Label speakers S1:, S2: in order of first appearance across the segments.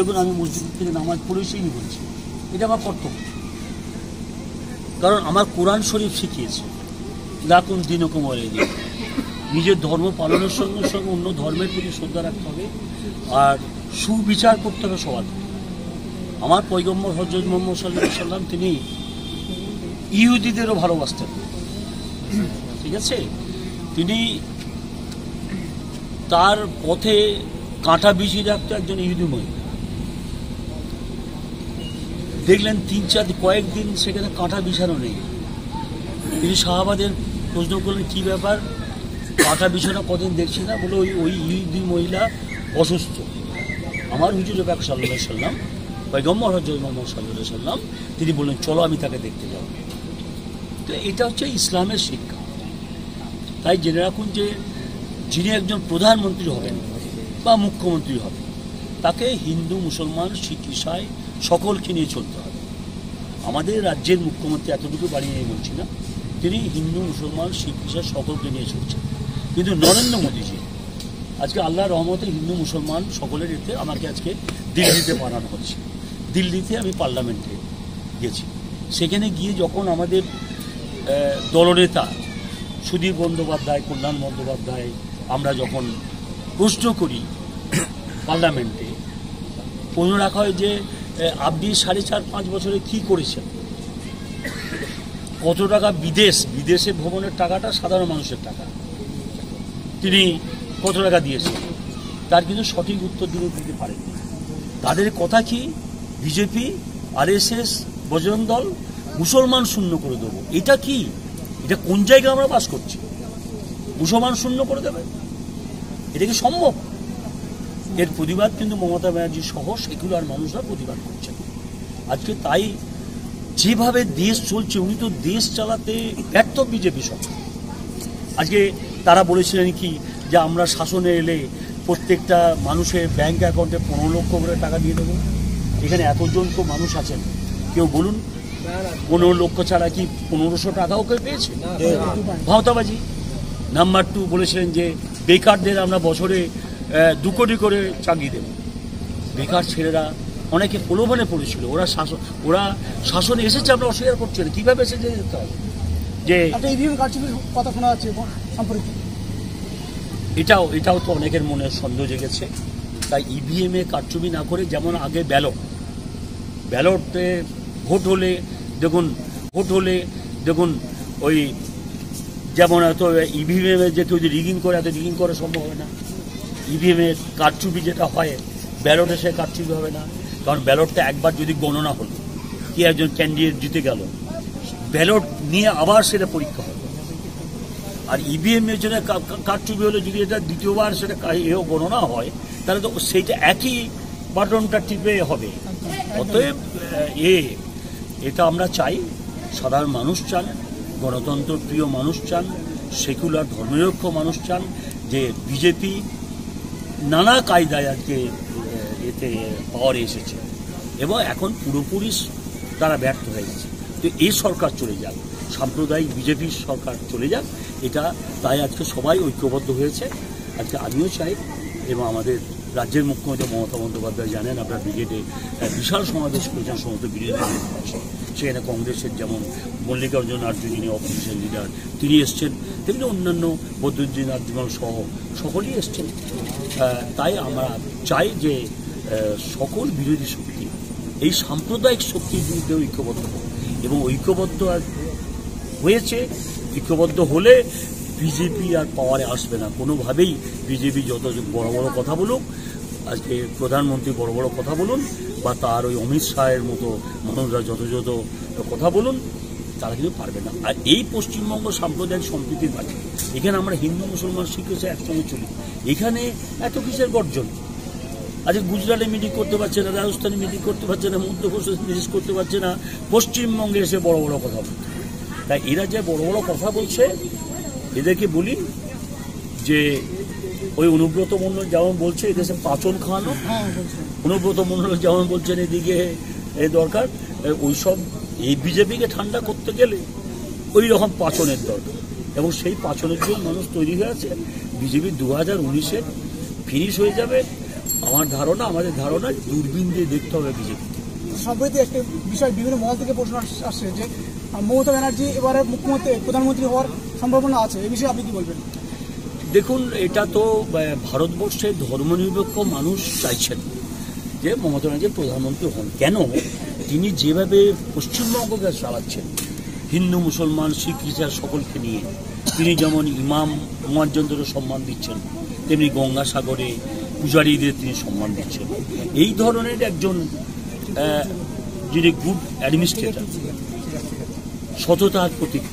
S1: দেখুন আমি মসজিদ থেকে নামাজ পড়েছেই বলছি, এটা আমার কর্তব্য, কারণ আমার কোরআন শরীফ শিখিয়েছে লাকুন দিনকুম ওয়ালিয়া দিন। নিজের ধর্ম পালনের সঙ্গে সঙ্গে অন্য ধর্মের প্রতি শ্রদ্ধা রাখতে হবে, আর সুবিচার করতে হবে সবার। আমার পয়গম্বর হযরত মুহাম্মদ সাল্লাল্লাহু আলাইহি সাল্লাম তিনি ইহুদিদেরও ভালোবাসতেন, ঠিক আছে? তিনি তার পথে কাঁটা বিছিয়ে রাখতো একজন ইহুদি মহিলা। দেখলেন কয়েকদিন সেখানে কাঁটা বিছানো নেই। তিনি সাহাবাদের প্রশ্ন করলেন কী ব্যাপার, কাঁটা বিছানো কদিন দেখছি না। বলে ওই ইহুদি মহিলা অসুস্থ। আমার হুজুর পাক সাল্লাল্লাহু আলাইহি সাল্লাম, পয়গম্বর হযরত মুহাম্মদ সাল্লাল্লাহু আলাইহি সাল্লাম, তিনি বললেন চলো আমি তাকে দেখতে যাব। তো এটা হচ্ছে ইসলামের শিক্ষা। তাই জেনে রাখুন যে যিনি একজন প্রধানমন্ত্রী হবেন বা মুখ্যমন্ত্রী হবেন, তাকে হিন্দু মুসলমান শিখ ইসাই সকলকে নিয়ে চলতে হবে। আমাদের রাজ্যের মুখ্যমন্ত্রী এতটুকু বাড়িয়ে নিয়ে বলছি না, তিনি হিন্দু মুসলমান শিখ ইসাই সকলকে নিয়ে চলছেন। কিন্তু নরেন্দ্র মোদীজি আজকে আল্লাহর রহমতে হিন্দু মুসলমান সকলের এতে আমাকে আজকে দিল্লিতে পাঠানো হচ্ছে। দিল্লিতে আমি পার্লামেন্টে গেছি, সেখানে গিয়ে যখন আমাদের দলনেতা সুদীপ বন্দ্যোপাধ্যায়, কল্যাণ বন্দ্যোপাধ্যায়, আমরা যখন প্রশ্ন করি পার্লামেন্টে, প্রশ্ন রাখা হয় যে আপনি 4.5-5 বছরে কী করেছেন, কত টাকা বিদেশে ভ্রমণের টাকাটা সাধারণ মানুষের টাকা, তিনি কত টাকা দিয়েছেন, তার কিন্তু সঠিক উত্তর দিতে পারেননি। তাদের কথা কি বিজেপি, RSS, বজরং দল মুসলমান শূন্য করে দেবো। এটা কি, এটা কোন জায়গায় আমরা বাস করছি? মুসলমান শূন্য করে দেবে, এটা কি সম্ভব? এর প্রতিবাদ কিন্তু মমতা ব্যানার্জি সহ সেকুলার মানুষরা প্রতিবাদ করছেন আজকে। তাই যেভাবে দেশ চলছে, উনি তো দেশ চালাতে ব্যর্থ বিজেপি সরকার। আজকে তারা বলেছিলেন কি যে আমরা শাসনে এলে প্রত্যেকটা মানুষের ব্যাংক অ্যাকাউন্টে 15 লক্ষ করে টাকা দিয়ে দেবো। এখানে এতজন তো মানুষ আছেন, কেউ বলুন 15 লক্ষ ছাড়া কি 1500 টাকাও কেউ পেয়েছে? ভাওতাবাজি। নাম্বার 2 বলেছিলেন যে বেকারদের আমরা বছরে 2 কোটি করে চাকরি দেব। বেকার ছেলেরা অনেকে প্রলোভনে পড়েছিল, ওরা শাসনে এসেছে, আমরা অস্বীকার করছি না। কীভাবে এসেছে যেতে হবে যে কথা শোনা যাচ্ছে সম্পর্কে, এটাও তো অনেকের মনে সন্দেহ জেগেছে। তাই ইভিএমে কারচুপি না করে, যেমন আগে ব্যালটে ভোট হলে দেখুন ওই যেমন এত ইভিএমে যে কেউ যদি রিগিং করে, এত রিগিং করা সম্ভব হয় না। ইভিএমে কারচুপি যেটা হয়, ব্যালটে সে কারচুপি হবে না, কারণ ব্যালটটা একবার যদি গণনা হলো, কি একজন ক্যান্ডিডেট জিতে গেল, ব্যালট নিয়ে আবার সেটা পরীক্ষা হবে। আর ইভিএমের জন্য কারচুপি হলে যদি এটা দ্বিতীয়বার সেটা গণনা হয়, তাহলে তো সেইটা একই বাটনটা টিপে হবে। অতএব এটা আমরা চাই, সাধারণ মানুষ চান, গণতন্ত্র প্রিয় মানুষ চান, সেকুলার ধর্মনিরপেক্ষ মানুষ চান যে বিজেপি নানা কায়দায় আজকে এতে পাওয়ারে এসেছে এবং এখন পুরোপুরি তারা ব্যর্থ হয়ে গেছে। তো এই সরকার চলে যাক, সাম্প্রদায়িক বিজেপির সরকার চলে যাক, এটা তাই আজকে সবাই ঐক্যবদ্ধ হয়েছে। আজকে আমিও চাই, এবং আমাদের রাজ্যের মুখ্যমন্ত্রী মমতা বন্দ্যোপাধ্যায় জানেন, আপনার ব্রিগেডে বিশাল সমাবেশ করেছেন সমস্ত বিরোধী দলের পাশে। সেখানে কংগ্রেসের যেমন মল্লিকার্জুন আর্য, যিনি অপোজিশন লিডার, তিনি এসছেন, তেমনি অন্যান্য বদরুদ্দিন আজমল সহ সকলেই এসছেন। তাই আমরা চাই যে সকল বিরোধী শক্তি এই সাম্প্রদায়িক শক্তির বিরুদ্ধে ঐক্যবদ্ধ হোক, এবং ঐক্যবদ্ধ হয়েছে। ঐক্যবদ্ধ হলে বিজেপি আর পাওয়ারে আসবে না কোনোভাবেই। বিজেপি যত বড় বড় কথা বলুক, আজকে প্রধানমন্ত্রী বড় বড় কথা বলুন, বা তার ওই অমিত শাহের মতো মানুষরা যত কথা বলুন, তারা কিন্তু পারবে না। আর এই পশ্চিমবঙ্গ সাম্প্রদায়িক সম্প্রীতির মাঝে, এখানে আমরা হিন্দু মুসলমান শিখ ইসাই একসঙ্গে চলি, এখানে এত কিসের গর্জন? আজকে গুজরাটে মিটিং করতে পারছে না, রাজস্থানে মিটিং করতে পারছে না, মধ্যপ্রদেশে মিটিং করতে পারছে না, পশ্চিমবঙ্গে এসে বড় বড় কথা বলছে। তাই এরা যে বড় বড় কথা বলছে, এদেরকে বলি যে ওই অনুব্রত মণ্ডল যেমন বলছে এদেশে পাচন খাওয়ানো, অনুব্রত মণ্ডল যেমন বলছেন এদিকে দরকার, ওইসব এই বিজেপিকে ঠান্ডা করতে গেলে ওই রকম পাচনের দরকার, এবং সেই পাচনের জন্য মানুষ তৈরি হয়ে আছে। বিজেপি 2019-এ ফিনিশ হয়ে যাবে, আমার ধারণা, আমাদের ধারণা দূরবীন দিয়ে দেখতে হবে বিজেপি।
S2: সম্প্রতি একটা বিষয় বিভিন্ন মহল থেকে প্রশ্ন আসছে যে মমতা ব্যানার্জি এবারে প্রধানমন্ত্রী হওয়ার সম্ভাবনা আছে, এই বিষয়ে আপনি কি বলবেন?
S1: দেখুন, এটা তো ভারতবর্ষের ধর্মনিরপেক্ষ মানুষ চাইছেন যে মমতা ব্যানার্জি প্রধানমন্ত্রী হন। কেন? তিনি যেভাবে পশ্চিমবঙ্গকে চালাচ্ছেন, হিন্দু মুসলমান শিখ খ্রিস্টান সকলকে নিয়ে, তিনি যেমন ইমাম মুয়াজ্জিনদেরও সম্মান দিচ্ছেন, তেমনি গঙ্গাসাগরে পূজারীদের তিনি সম্মান দিচ্ছেন। এই ধরনের একজন যিনি গুড অ্যাডমিনিস্ট্রেটর, সততার প্রতীক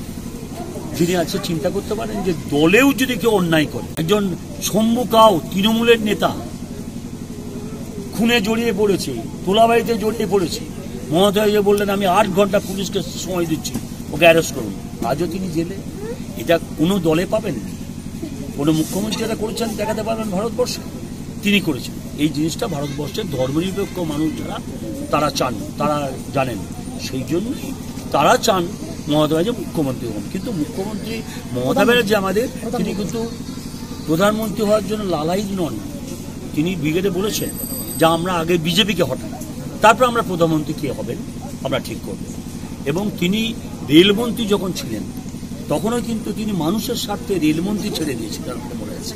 S1: যিনি আছে, চিন্তা করতে পারেন যে দলেও যদি কেউ অন্যায় করে, একজন শম্ভু কাউ তৃণমূলের নেতা খুনে জড়িয়ে পড়েছে, তোলাবাড়িতে জড়িয়ে পড়েছে, মমতা যে বললেন আমি 8 ঘন্টা পুলিশকে সময় দিচ্ছি, ওকে অ্যারেস্ট করুন, আজও তিনি জেলে। এটা কোনো দলে পাবেন, কোনো মুখ্যমন্ত্রী এটা করেছেন দেখাতে পারবেন ভারতবর্ষে? তিনি করেছেন। এই জিনিসটা ভারতবর্ষের ধর্মনিরপেক্ষ মানুষ যারা, তারা চান, তারা জানেন, সেই জন্যই তারা চান মমতা ব্যানার্জি মুখ্যমন্ত্রী হন। কিন্তু মুখ্যমন্ত্রী মমতা ব্যানার্জি আমাদের, তিনি কিন্তু প্রধানমন্ত্রী হওয়ার জন্য লালায়িত নন। তিনি ব্রিগেডে বলেছেন যে আমরা আগে বিজেপিকে হটাই, তারপর আমরা প্রধানমন্ত্রী কে হবেন আমরা ঠিক করব। এবং তিনি রেলমন্ত্রী যখন ছিলেন তখনও কিন্তু তিনি মানুষের স্বার্থে রেলমন্ত্রী ছেড়ে দিয়েছিলেন, মনে আছে?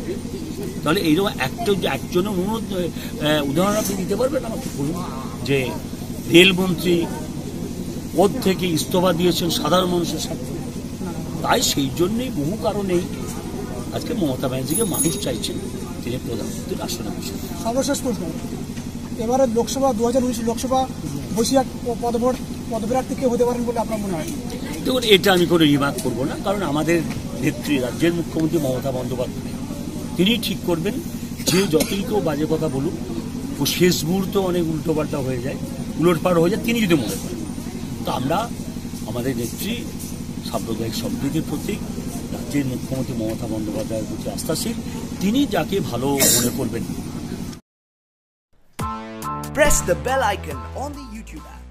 S1: তাহলে এইরকম একজনের উদাহরণ আপনি দিতে পারবেন আমাকে? বলুন যে রেলমন্ত্রী পদ থেকে ইস্তফা দিয়েছেন সাধারণ মানুষের স্বার্থে। তাই সেই জন্যই বহু কারণেই আজকে মমতা ব্যানার্জিকে মানুষ চাইছেন তিনি প্রধানমন্ত্রীর আসনে বসে।
S2: সর্বশেষ প্রশ্ন, এবারে লোকসভা 2019 লোকসভা বসিরহাট পদপ্রার্থী কে হতে পারেন বলে আপনার মনে হয়?
S1: দেখুন, এটা আমি কোনো রিমার্ক করবো না, কারণ আমাদের নেত্রী, রাজ্যের মুখ্যমন্ত্রী মমতা বন্দ্যোপাধ্যায়, তিনি ঠিক করবেন। যে যতই কেউ বাজে কথা বলুক, শেষ মুহূর্তে অনেক উল্টোপাল্টা হয়ে যায়, উলটপাল্ট হয়ে যায়, তিনি যদি মনে করেন। তো আমরা আমাদের নেত্রী সাম্প্রদায়িক সম্প্রীতির প্রতীক, রাজ্যের মুখ্যমন্ত্রী মমতা বন্দ্যোপাধ্যায়ের প্রতি আস্থাশীল, তিনি যাকে ভালো মনে করবেন।
S3: Press the bell icon on the YouTube app.